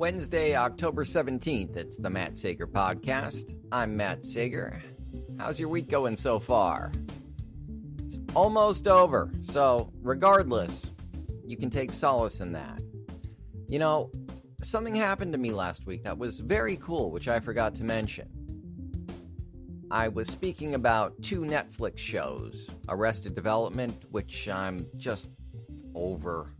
Wednesday, October 17th, it's the Matt Sager Podcast. I'm Matt Sager. How's your week going so far? It's almost over, so regardless, you can take solace in that. You know, something happened to me last week that was very cool, which I forgot to mention. I was speaking about two Netflix shows, Arrested Development, which I'm just over.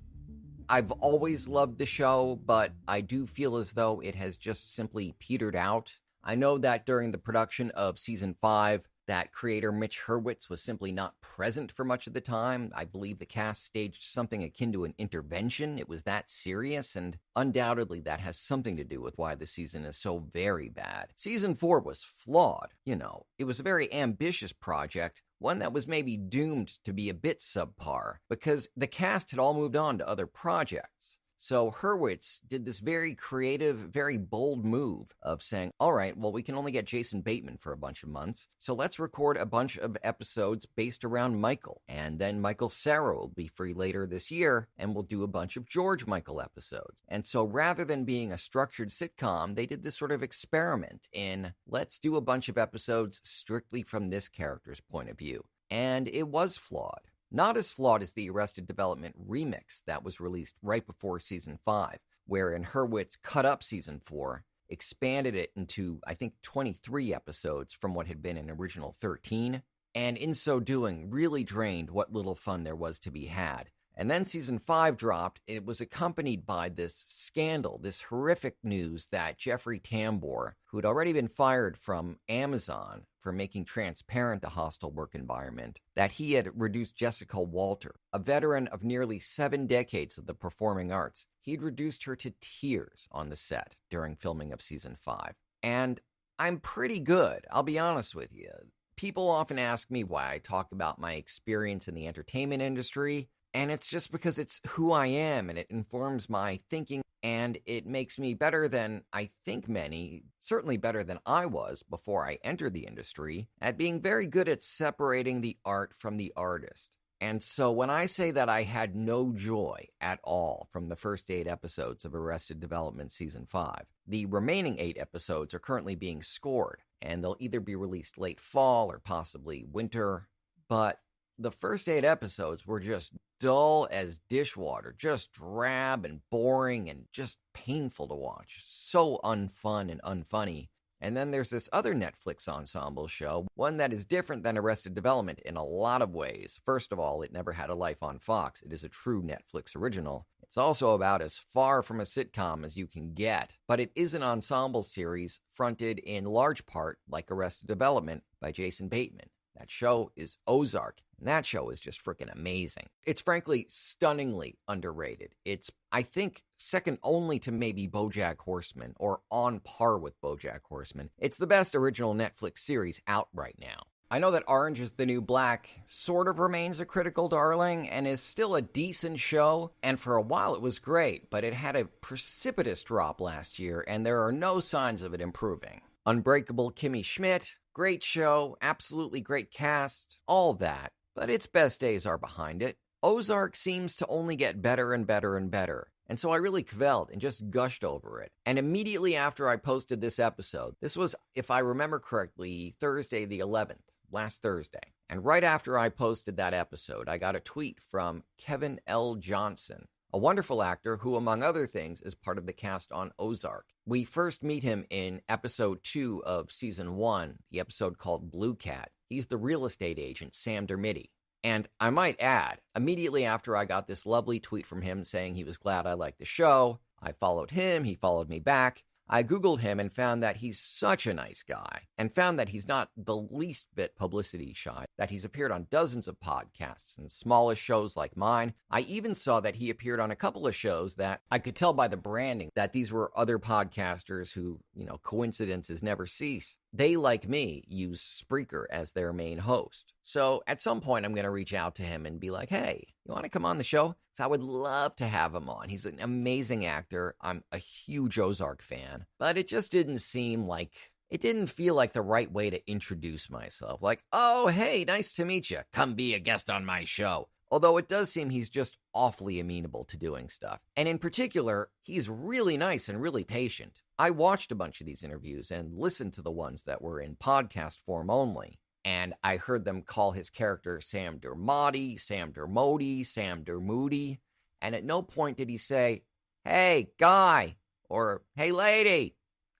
I've always loved the show, but I do feel as though it has just simply petered out. I know that during the production of Season 5, that creator Mitch Hurwitz was simply not present for much of the time. I believe the cast staged something akin to an intervention. It was that serious, and undoubtedly that has something to do with why the season is so very bad. Season 4 was flawed, It was a very ambitious project, one that was maybe doomed to be a bit subpar, because the cast had all moved on to other projects. So Hurwitz did this very creative, very bold move of saying, all right, well, we can only get Jason Bateman for a bunch of months, so let's record a bunch of episodes based around Michael. And then Michael Cera will be free later this year, and we'll do a bunch of George Michael episodes. And so rather than being a structured sitcom, they did this sort of experiment in, let's do a bunch of episodes strictly from this character's point of view. And it was flawed. Not as flawed as the Arrested Development remix that was released right before Season 5, wherein Hurwitz cut up Season 4, expanded it into, I think, 23 episodes from what had been an original 13, and in so doing really drained what little fun there was to be had. And then Season 5 dropped. It was accompanied by this scandal, this horrific news that Jeffrey Tambor, who had already been fired from Amazon for making transparent a hostile work environment, that he had reduced Jessica Walter, a veteran of nearly 7 decades of the performing arts. He'd reduced her to tears on the set during filming of Season 5. And I'm pretty good, I'll be honest with you. People often ask me why I talk about my experience in the entertainment industry, and it's just because it's who I am, and it informs my thinking, and it makes me better than I think many, certainly better than I was before I entered the industry, at being very good at separating the art from the artist. And so when I say that I had no joy at all from the first 8 episodes of Arrested Development Season 5, the remaining 8 episodes are currently being scored, and they'll either be released late fall or possibly winter, but the first 8 episodes were just dull as dishwater, just drab and boring and just painful to watch. So unfun and unfunny. And then there's this other Netflix ensemble show, one that is different than Arrested Development in a lot of ways. First of all, it never had a life on Fox. It is a true Netflix original. It's also about as far from a sitcom as you can get, but it is an ensemble series fronted in large part, like Arrested Development, by Jason Bateman. That show is Ozark, and that show is just freaking amazing. It's frankly stunningly underrated. It's, I think, second only to maybe BoJack Horseman, or on par with BoJack Horseman. It's the best original Netflix series out right now. I know that Orange is the New Black sort of remains a critical darling and is still a decent show, and for a while it was great, but it had a precipitous drop last year, and there are no signs of it improving. Unbreakable Kimmy Schmidt, great show, absolutely great cast, all that, but its best days are behind it. Ozark seems to only get better and better and better, and so I really kveldt and just gushed over it. And immediately after I posted this episode, this was, if I remember correctly, Thursday the 11th, last Thursday, and right after I posted that episode, I got a tweet from Kevin L. Johnson, a wonderful actor who, among other things, is part of the cast on Ozark. We first meet him in episode 2 of season 1, the episode called Blue Cat. He's the real estate agent, Sam Dermody. And I might add, immediately after I got this lovely tweet from him saying he was glad I liked the show, I followed him, he followed me back. I Googled him and found that he's such a nice guy, and found that he's not the least bit publicity shy, that he's appeared on dozens of podcasts and smallish shows like mine. I even saw that he appeared on a couple of shows that I could tell by the branding that these were other podcasters who, coincidences never cease. They, like me, use Spreaker as their main host. So at some point, I'm going to reach out to him and be like, hey, you want to come on the show? So I would love to have him on. He's an amazing actor. I'm a huge Ozark fan. But it just didn't seem like, it didn't feel like the right way to introduce myself. Like, oh, hey, nice to meet you. Come be a guest on my show. although it does seem he's just awfully amenable to doing stuff. And in particular, he's really nice and really patient. I watched a bunch of these interviews and listened to the ones that were in podcast form only. And I heard them call his character Sam Dermody, Sam Dermody, Sam Dermoody. And at no point did he say, "Hey, guy," or "Hey, lady."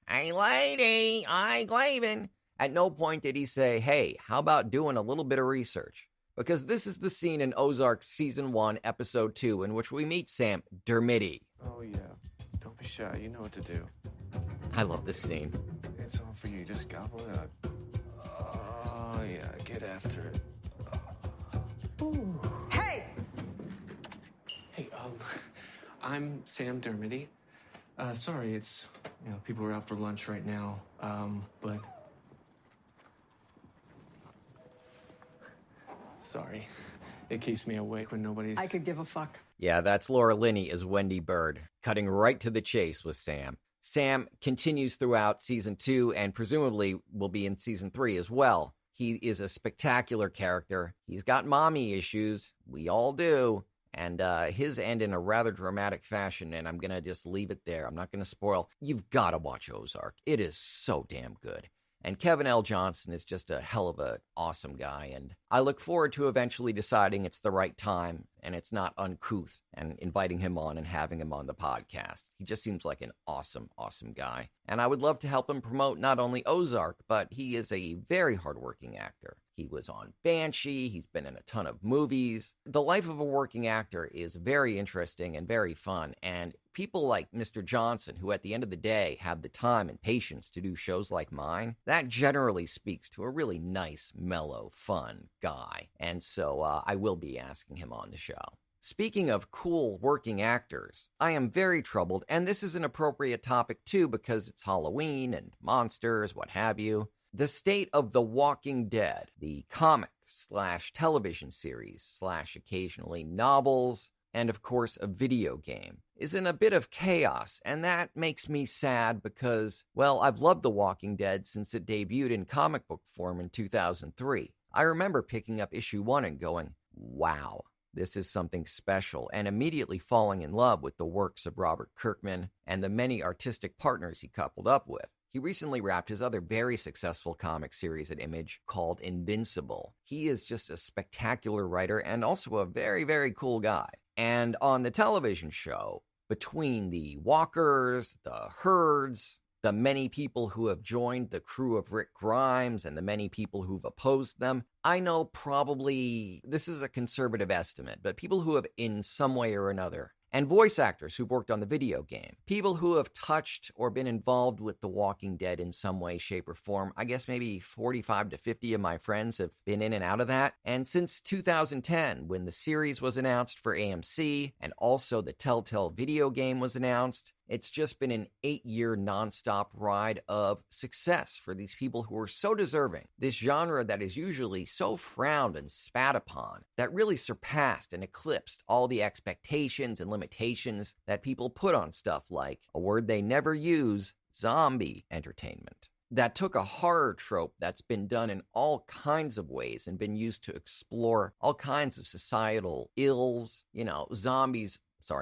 "Hey, lady, I'm Glavin." At no point did he say, "Hey, how about doing a little bit of research?" Because this is the scene in Ozark Season 1, Episode 2, in which we meet Sam Dermody. "Oh, yeah. Don't be shy. You know what to do." I love this scene. "It's all for you. Just gobble it up." "Oh, yeah. Get after it." Ooh. Hey! Hey, I'm Sam Dermody. Sorry, it's, people are out for lunch right now. But... Sorry. It keeps me awake when nobody's... I could give a fuck. Yeah, that's Laura Linney as Wendy Bird, cutting right to the chase with Sam. Sam continues throughout Season 2 and presumably will be in Season 3 as well. He is a spectacular character. He's got mommy issues. We all do. And his end in a rather dramatic fashion, and I'm going to just leave it there. I'm not going to spoil. You've got to watch Ozark. It is so damn good. And Kevin L. Johnson is just a hell of an awesome guy, and I look forward to eventually deciding it's the right time and it's not uncouth and inviting him on and having him on the podcast. He just seems like an awesome, awesome guy. And I would love to help him promote not only Ozark, but he is a very hardworking actor. He was on Banshee. He's been in a ton of movies. The life of a working actor is very interesting and very fun. And people like Mr. Johnson, who at the end of the day have the time and patience to do shows like mine, that generally speaks to a really nice, mellow, fun guy. And so I will be asking him on the show. Speaking of cool working actors, I am very troubled, and this is an appropriate topic too because it's Halloween and monsters, what have you. The state of The Walking Dead, the comic/television series / occasionally novels, and of course a video game, is in a bit of chaos, and that makes me sad because, well, I've loved The Walking Dead since it debuted in comic book form in 2003. I remember picking up issue 1 and going, wow, this is something special, and immediately falling in love with the works of Robert Kirkman and the many artistic partners he coupled up with. He recently wrapped his other very successful comic series at Image called Invincible. He is just a spectacular writer and also a very, very cool guy. And on the television show, between the walkers, the herds, the many people who have joined the crew of Rick Grimes and the many people who've opposed them, I know probably, this is a conservative estimate, but people who have in some way or another, and voice actors who've worked on the video game, people who have touched or been involved with The Walking Dead in some way, shape, or form. I guess maybe 45 to 50 of my friends have been in and out of that. And since 2010, when the series was announced for AMC, and also the Telltale video game was announced, it's just been an 8-year nonstop ride of success for these people who are so deserving. This genre that is usually so frowned and spat upon, that really surpassed and eclipsed all the expectations and limitations that people put on stuff like, a word they never use, zombie entertainment. That took a horror trope that's been done in all kinds of ways and been used to explore all kinds of societal ills,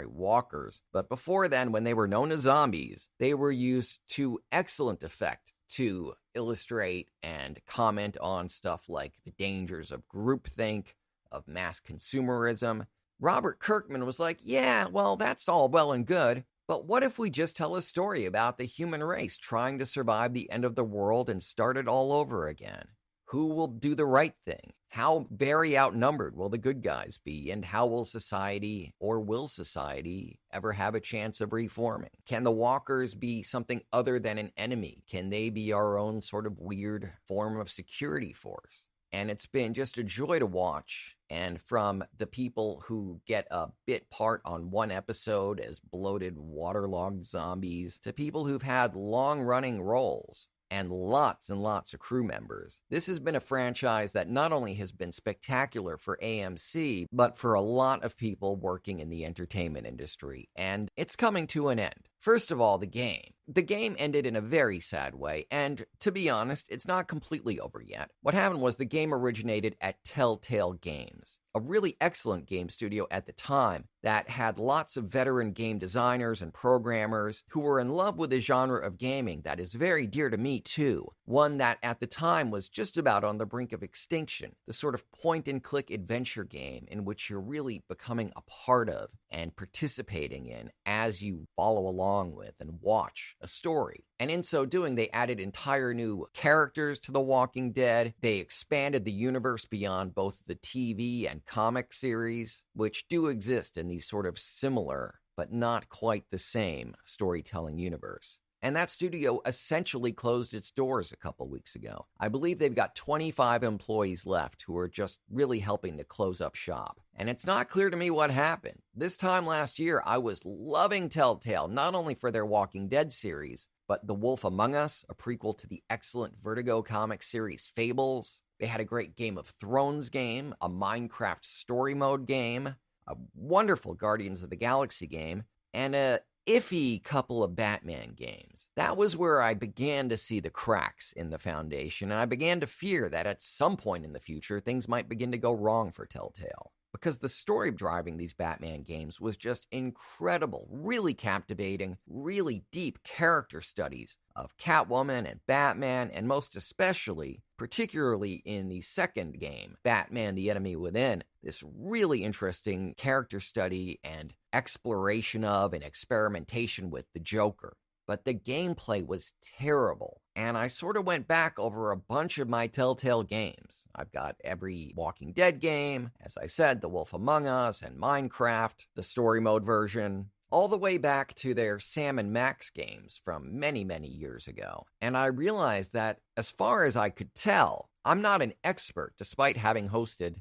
walkers. But before then, when they were known as zombies, they were used to excellent effect to illustrate and comment on stuff like the dangers of groupthink, of mass consumerism. Robert Kirkman was like, yeah, well, that's all well and good, but what if we just tell a story about the human race trying to survive the end of the world and start it all over again? Who will do the right thing? How very outnumbered will the good guys be? And how will society ever have a chance of reforming? Can the walkers be something other than an enemy? Can they be our own sort of weird form of security force? And it's been just a joy to watch. And from the people who get a bit part on one episode as bloated, waterlogged zombies, to people who've had long-running roles and lots of crew members. This has been a franchise that not only has been spectacular for AMC, but for a lot of people working in the entertainment industry. And it's coming to an end. First of all, the game. The game ended in a very sad way, and to be honest, it's not completely over yet. What happened was the game originated at Telltale Games, a really excellent game studio at the time that had lots of veteran game designers and programmers who were in love with a genre of gaming that is very dear to me too, one that at the time was just about on the brink of extinction, the sort of point-and-click adventure game in which you're really becoming a part of and participating in as you follow along with and watch a story. And in so doing, they added entire new characters to The Walking Dead. They expanded the universe beyond both the TV and comic series, which do exist in these sort of similar, but not quite the same, storytelling universe. And that studio essentially closed its doors a couple weeks ago. I believe they've got 25 employees left who are just really helping to close up shop. And it's not clear to me what happened. This time last year, I was loving Telltale, not only for their Walking Dead series, but The Wolf Among Us, a prequel to the excellent Vertigo comic series Fables. They had a great Game of Thrones game, a Minecraft story mode game, a wonderful Guardians of the Galaxy game, and a iffy couple of Batman games. That was where I began to see the cracks in the foundation, and I began to fear that at some point in the future, things might begin to go wrong for Telltale. Because the story driving these Batman games was just incredible, really captivating, really deep character studies of Catwoman and Batman, and most especially, particularly in the second game, Batman: The Enemy Within, this really interesting character study and exploration of and experimentation with the Joker. But the gameplay was terrible, and I sort of went back over a bunch of my Telltale games. I've got every Walking Dead game, as I said, The Wolf Among Us and Minecraft, the story mode version, all the way back to their Sam and Max games from many, many years ago. And I realized that, as far as I could tell, I'm not an expert, despite having hosted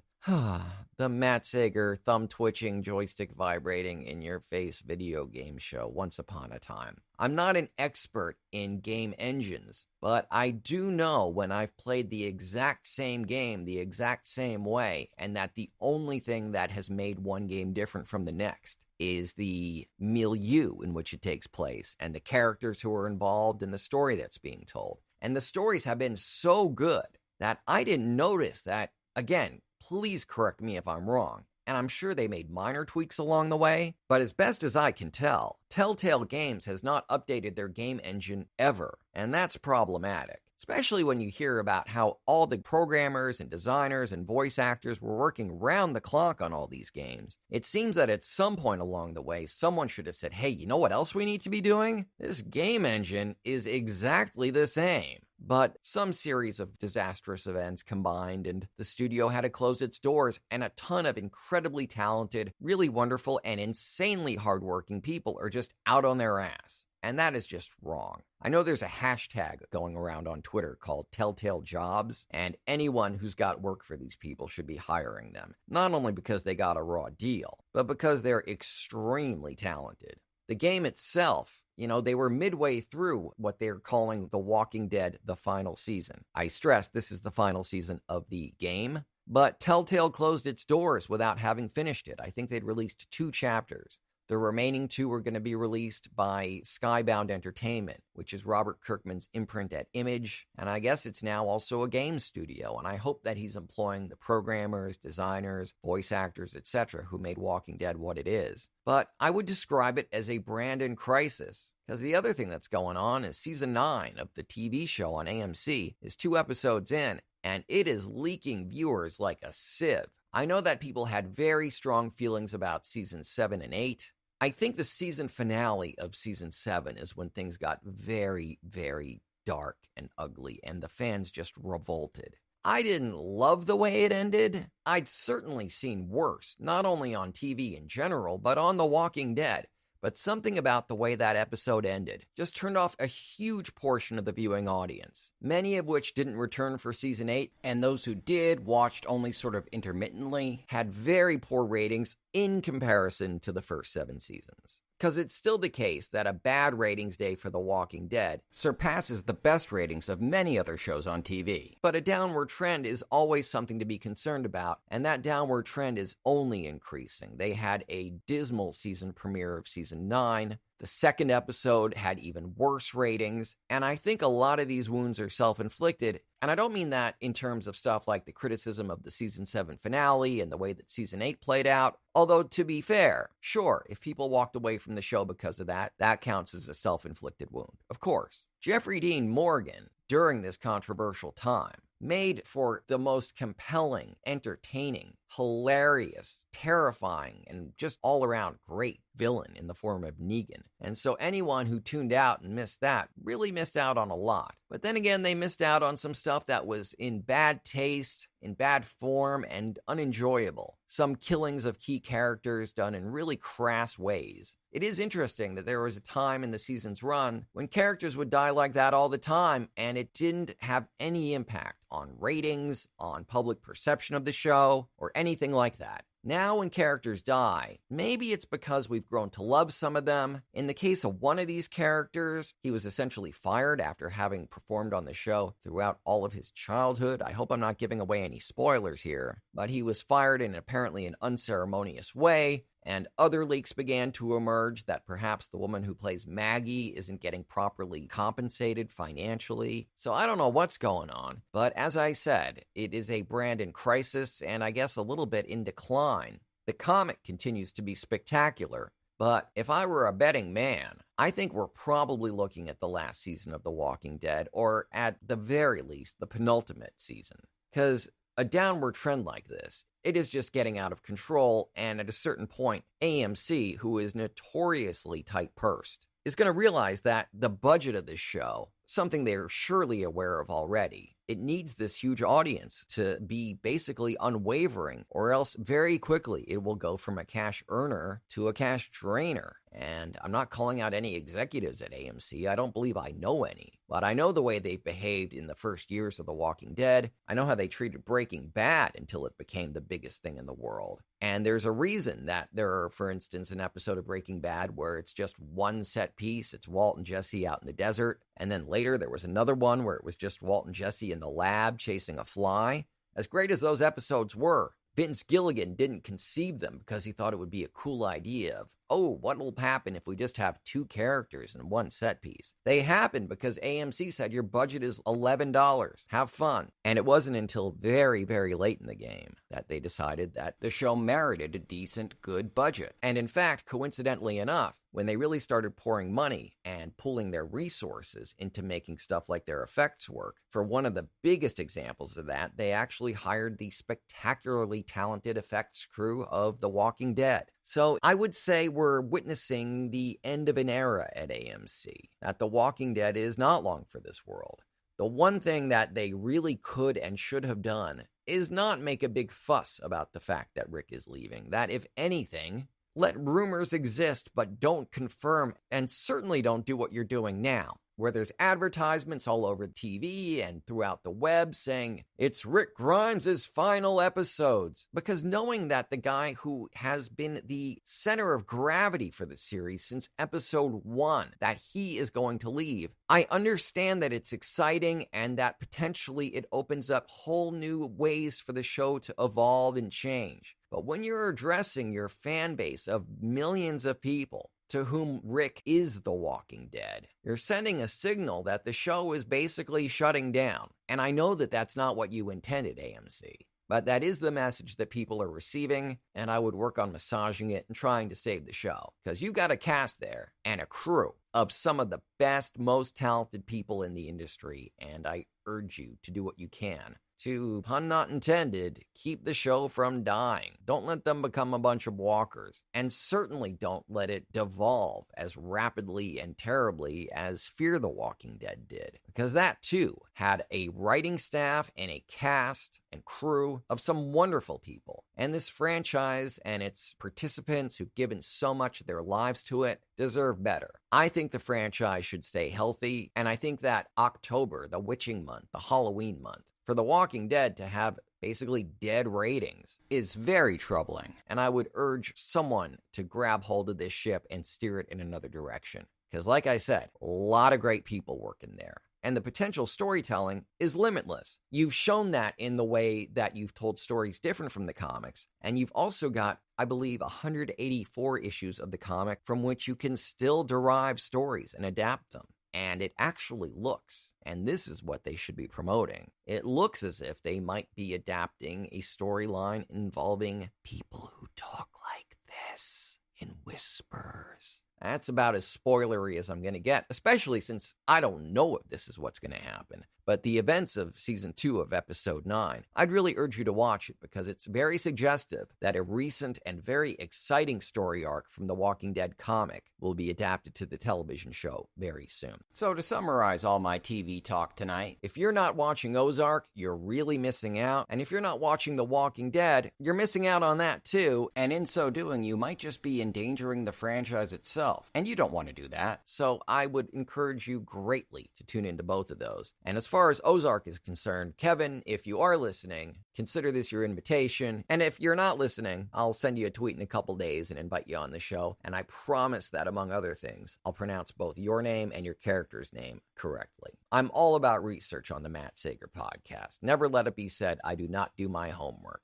the Matt Sager thumb-twitching, joystick-vibrating, in-your-face video game show once upon a time. I'm not an expert in game engines, but I do know when I've played the exact same game the exact same way, and that the only thing that has made one game different from the next is the milieu in which it takes place, and the characters who are involved in the story that's being told. And the stories have been so good that I didn't notice that, again, please correct me if I'm wrong, and I'm sure they made minor tweaks along the way, but as best as I can tell, Telltale Games has not updated their game engine ever, and that's problematic. Especially when you hear about how all the programmers and designers and voice actors were working round the clock on all these games. It seems that at some point along the way, someone should have said, hey, you know what else we need to be doing? This game engine is exactly the same. But some series of disastrous events combined, and the studio had to close its doors, and a ton of incredibly talented, really wonderful, and insanely hardworking people are just out on their ass. And that is just wrong. I know there's a hashtag going around on Twitter called Telltale Jobs, and anyone who's got work for these people should be hiring them. Not only because they got a raw deal, but because they're extremely talented. The game itself, they were midway through what they're calling The Walking Dead, the final season. I stress this is the final season of the game, but Telltale closed its doors without having finished it. I think they'd released 2 chapters. The remaining 2 were going to be released by Skybound Entertainment, which is Robert Kirkman's imprint at Image, and I guess it's now also a game studio, and I hope that he's employing the programmers, designers, voice actors, etc., who made Walking Dead what it is. But I would describe it as a brand in crisis, because the other thing that's going on is Season 9 of the TV show on AMC is 2 episodes in, and it is leaking viewers like a sieve. I know that people had very strong feelings about Season 7 and 8. I think the season finale of Season 7 is when things got very, very dark and ugly, and the fans just revolted. I didn't love the way it ended. I'd certainly seen worse, not only on TV in general, but on The Walking Dead. But something about the way that episode ended just turned off a huge portion of the viewing audience, many of which didn't return for Season 8, and those who did watched only sort of intermittently, had very poor ratings in comparison to the first 7 seasons. Because it's still the case that a bad ratings day for The Walking Dead surpasses the best ratings of many other shows on TV. But a downward trend is always something to be concerned about, and that downward trend is only increasing. They had a dismal season premiere of Season 9. The second episode had even worse ratings, and I think a lot of these wounds are self-inflicted, and I don't mean that in terms of stuff like the criticism of the season 7 finale and the way that season 8 played out, although to be fair, sure, if people walked away from the show because of that, that counts as a self-inflicted wound, of course. Jeffrey Dean Morgan, during this controversial time, made for the most compelling, entertaining, hilarious, terrifying, and just all-around great villain in the form of Negan. And so anyone who tuned out and missed that really missed out on a lot. But then again, they missed out on some stuff that was in bad taste, in bad form, and unenjoyable. Some killings of key characters done in really crass ways. It is interesting that there was a time in the season's run when characters would die like that all the time, and it didn't have any impact on ratings, on public perception of the show, or anything like that. Now when characters die, maybe it's because we've grown to love some of them. In the case of one of these characters, he was essentially fired after having performed on the show throughout all of his childhood. I hope I'm not giving away any spoilers here, but he was fired in apparently an unceremonious way. And other leaks began to emerge that perhaps the woman who plays Maggie isn't getting properly compensated financially. So I don't know what's going on. But as I said, it is a brand in crisis and I guess a little bit in decline. The comic continues to be spectacular. But if I were a betting man, I think we're probably looking at the last season of The Walking Dead, or at the very least, the penultimate season. Because a downward trend like this, it is just getting out of control, and at a certain point, AMC, who is notoriously tight-pursed, is going to realize that the budget of this show, something they're surely aware of already, it needs this huge audience to be basically unwavering, or else very quickly it will go from a cash earner to a cash drainer. And I'm not calling out any executives at AMC. I don't believe I know any. But I know the way they behaved in the first years of The Walking Dead. I know how they treated Breaking Bad until it became the biggest thing in the world. And there's a reason that there are, for instance, an episode of Breaking Bad where it's just one set piece. It's Walt and Jesse out in the desert. And then later there was another one where it was just Walt and Jesse in the lab chasing a fly. As great as those episodes were, Vince Gilligan didn't conceive them because he thought it would be a cool idea of, oh, what will happen if we just have two characters in one set piece? They happened because AMC said your budget is $11. Have fun. And it wasn't until very, very late in the game that they decided that the show merited a decent, good budget. And in fact, coincidentally enough, when they really started pouring money and pulling their resources into making stuff like their effects work, for one of the biggest examples of that, they actually hired the spectacularly talented effects crew of The Walking Dead. So I would say we're witnessing the end of an era at AMC, that The Walking Dead is not long for this world. The one thing that they really could and should have done is not make a big fuss about the fact that Rick is leaving. That, if anything, let rumors exist, but don't confirm, and certainly don't do what you're doing now, where there's advertisements all over TV and throughout the web saying it's Rick Grimes' final episodes. Because knowing that the guy who has been the center of gravity for the series since episode 1, that he is going to leave, I understand that it's exciting and that potentially it opens up whole new ways for the show to evolve and change. But when you're addressing your fan base of millions of people to whom Rick is The Walking Dead, you're sending a signal that the show is basically shutting down. And I know that that's not what you intended, AMC. But that is the message that people are receiving, and I would work on massaging it and trying to save the show. Because you've got a cast there and a crew of some of the best, most talented people in the industry, and I urge you to do what you can to, pun not intended, keep the show from dying. Don't let them become a bunch of walkers. And certainly don't let it devolve as rapidly and terribly as Fear the Walking Dead did. Because that, too, had a writing staff and a cast and crew of some wonderful people. And this franchise and its participants who've given so much of their lives to it deserve better. I think the franchise should stay healthy, and I think that October, the witching month, the Halloween month, for The Walking Dead to have basically dead ratings is very troubling, and I would urge someone to grab hold of this ship and steer it in another direction. Because like I said, a lot of great people working there. and the potential storytelling is limitless. You've shown that in the way that you've told stories different from the comics, and you've also got, I believe, 184 issues of the comic from which you can still derive stories and adapt them. And it actually looks, and this is what they should be promoting, it looks as if they might be adapting a storyline involving people who talk like this in whispers. That's about as spoilery as I'm going to get, especially since I don't know if this is what's going to happen. But the events of Season 2 of Episode 9, I'd really urge you to watch it because it's very suggestive that a recent and very exciting story arc from the Walking Dead comic will be adapted to the television show very soon. So to summarize all my TV talk tonight, if you're not watching Ozark, you're really missing out. And if you're not watching The Walking Dead, you're missing out on that too. And in so doing, you might just be endangering the franchise itself. And you don't want to do that. So I would encourage you greatly to tune into both of those. And as far as Ozark is concerned, Kevin, if you are listening, consider this your invitation. And if you're not listening, I'll send you a tweet in a couple days and invite you on the show. And I promise that, among other things, I'll pronounce both your name and your character's name correctly. I'm all about research on the Matt Sager podcast. Never let it be said I do not do my homework.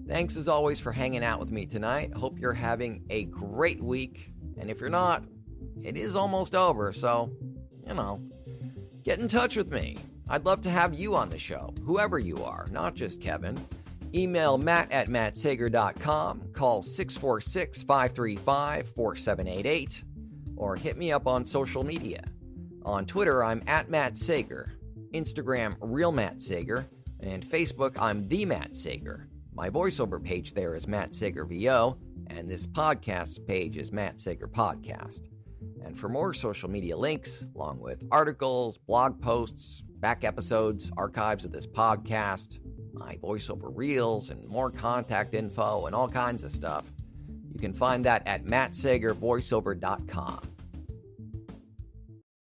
Thanks as always for hanging out with me tonight. Hope you're having a great week. And if you're not, it is almost over, so, get in touch with me. I'd love to have you on the show, whoever you are, not just Kevin. Email matt@mattsager.com, call 646-535-4788, or hit me up on social media. On Twitter, I'm @MattSager, Instagram, Real Matt Sager, and Facebook, I'm The Matt Sager. My voiceover page there is Matt Sager VO, and this podcast page is Matt Sager Podcast. And for more social media links, along with articles, blog posts, back episodes, archives of this podcast, my voiceover reels, and more contact info and all kinds of stuff, you can find that at mattsagervoiceover.com.